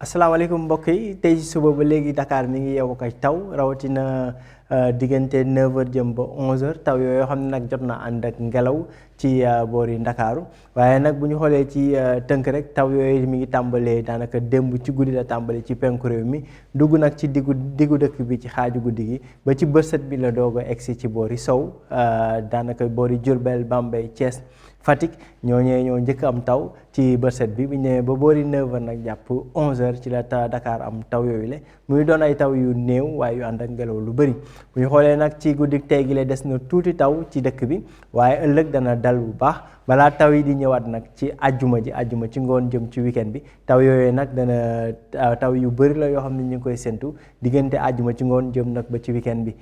asalaamaaleykum mbokk yi tey suba ba léegi Dakar mi ngi yeewu kay taw rawatina diggante 9h jëm ba 11h taw yooyu xam ne nag jot na ànd ak ngelaw ci boori Ndakaaru waaye nag bu ñu xoolee ci tënk rek taw yooyu mi ngi tàmbalee daanaka démb ci guddi la tàmbalee ci penku réew mi dugg nag ci diggu dëkk bi ci xaaju guddi gi ba ci bërset bi la doog a egsi ci boori sow daanaka boori Diourbel Bambey Thiès Fatick ñoo njëkk am taw ci bërset bi bu ñu ñëwee ba boori 9h nag jàpp 11h ci la Dakar am taw yooyu le muy doon ay taw yu néew waaye yu ànd ak ngelaw lu bëri bu ñu xoolee nag ci guddi tey gi la des na tuuti taw ci dëkk bi waaye ëllëg dana dal bu baax balaa taw yi di ñëwaat nag ci àjjuma ci ngoon jëm ci weekend bi taw yooyu nag dana taw yu bëri la yoo xam ne ñu ngi koy séntu diggante àjjuma ci ngoon jëm nag ba ci weekend bi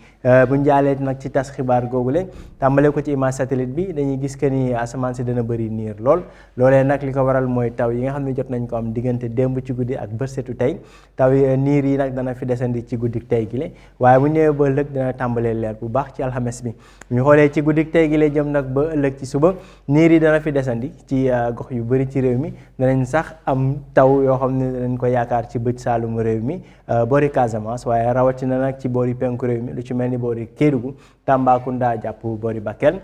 bu ñu jaalee nag ci tas xibaar googule tàmbale ko ci image satellite bi dañuy gis que ni asamaan si dana bëri niir loolee nag li ko waral mooy taw yi nga xam ne jot nañ ko am diggante démb ci guddi ak bërsetu tey taw yi niir yi nag dana fi desandi ci guddik tey gi le waaye bu ñëwee ba ëllëg dana tàmbalee leer bu baax ci alxames bi ñu xoolee ci guddik tey gi le jëm nag ba ëllëg ci suba niir yi dana fi desandi ci gox yu bëri ci réew mi danañ sax am taw yoo xam ne danañ ko yaakaar ci bëj saalumu réew mi boori Casamance waaye rawatina nag ci boori penku réew mi lu ci mel ni boori Kédougou Tambacounda jàpp boori Bakel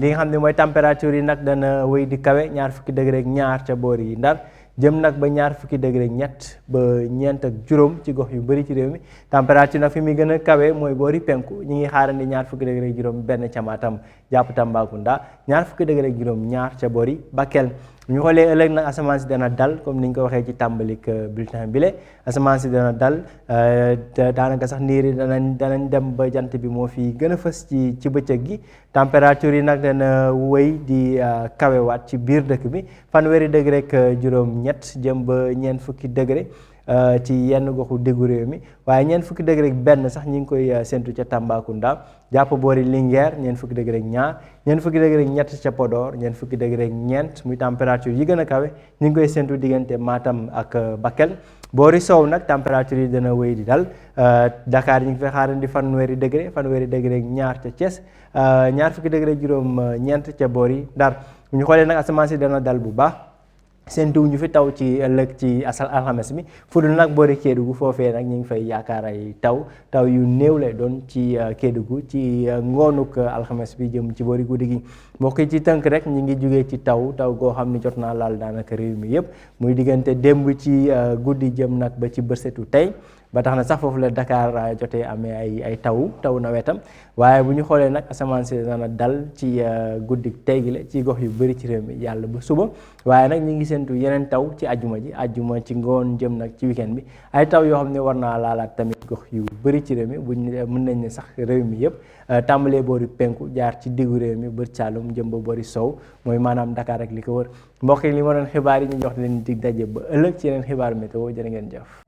li nga xam ne mooy température yi nag dana wéy di kawe 20 degré ak ñaar ca boori yi Ndar jëm nag ba 20 degré ak ñett ba ñeent ak juróom ci gox yu bëri ci réew mi température nag fi muy gën a kawe mooy boori penku ñi ngi xaarandi 20 degré ak juróom benn ca Matam jàpp Tambacounda 20 degré ak juróom ñaar ca boori Bakel ñu xoolee ëllëg nag asamaan si dana dal comme ni ñu ko waxee ci tàmbalik bulletin bi le asamaan si dana dal daanaka sax niir yi danañ dem ba jant bi moo fi gën a fës ci bëccëg gi température yi nag dana wéy di kawewaat ci biir dëkk bi 20 degré ak juróom ñett jëm ba 40 degré ci yenn goxu déggu réew mi waaye 40 degré ak benn sax ñi ngi koy séntu ca Tambacounda jàpp boori Linguère 40 degré ak ñaar 40 degré ak ñett ca Podor 40 degré ak ñeent muy température yi gën a kawe ñi ngi koy séntu diggante Matam ak Bakel boori sow nag température yi dana wéy di dal Dakar ñu ngi fay xaarandi 20 degré ak ñaar ca Thiès 20 degré ak juróom ñeent ca boori Ndar bu ñu xoolee nag asamaan si dana dal bu baax séntuwu ñu fi taw ci ëllëg ci alxames mi fu dul nag boori Kédougou foofee nag ñu ngi fay yaakaar ay taw yu néew lay doon ci Kédougou ci ngoonuk alxames bi jëm ci boori guddi gi mbokk yi ci tënk rek ñu ngi jugee ci taw goo xam ni jot naa laal daanaka réew mi yëpp muy diggante démb ci guddi jëm nag ba ci bërsetu tey ba tax na sax foofu la Dakar jotee amee ay taw nawetam waaye bu ñu xoolee nag asamaan si dana dal ci guddi tey gi la ci gox yu bëri ci réew mi yàlla ba suba waaye nag ñu ngi séntu yeneen taw ci ajjuma ci ngoon jëm nag ci weekend bi ay taw yoo xam ne war naa laalaat tamit gox yu bëri ci réew mi mën nañ ne sax réew mi yëpp tàmbalee boori penku jaar ci diggu réew mi bët Saalum jëm ba boori sow mooy maanaam Dakar ak li ko wër mbokk yi li ma doon xibaar yi ñu jox leen dig daje ba ëllëg ci yeneen xibaaru météo jërë ngeen jëf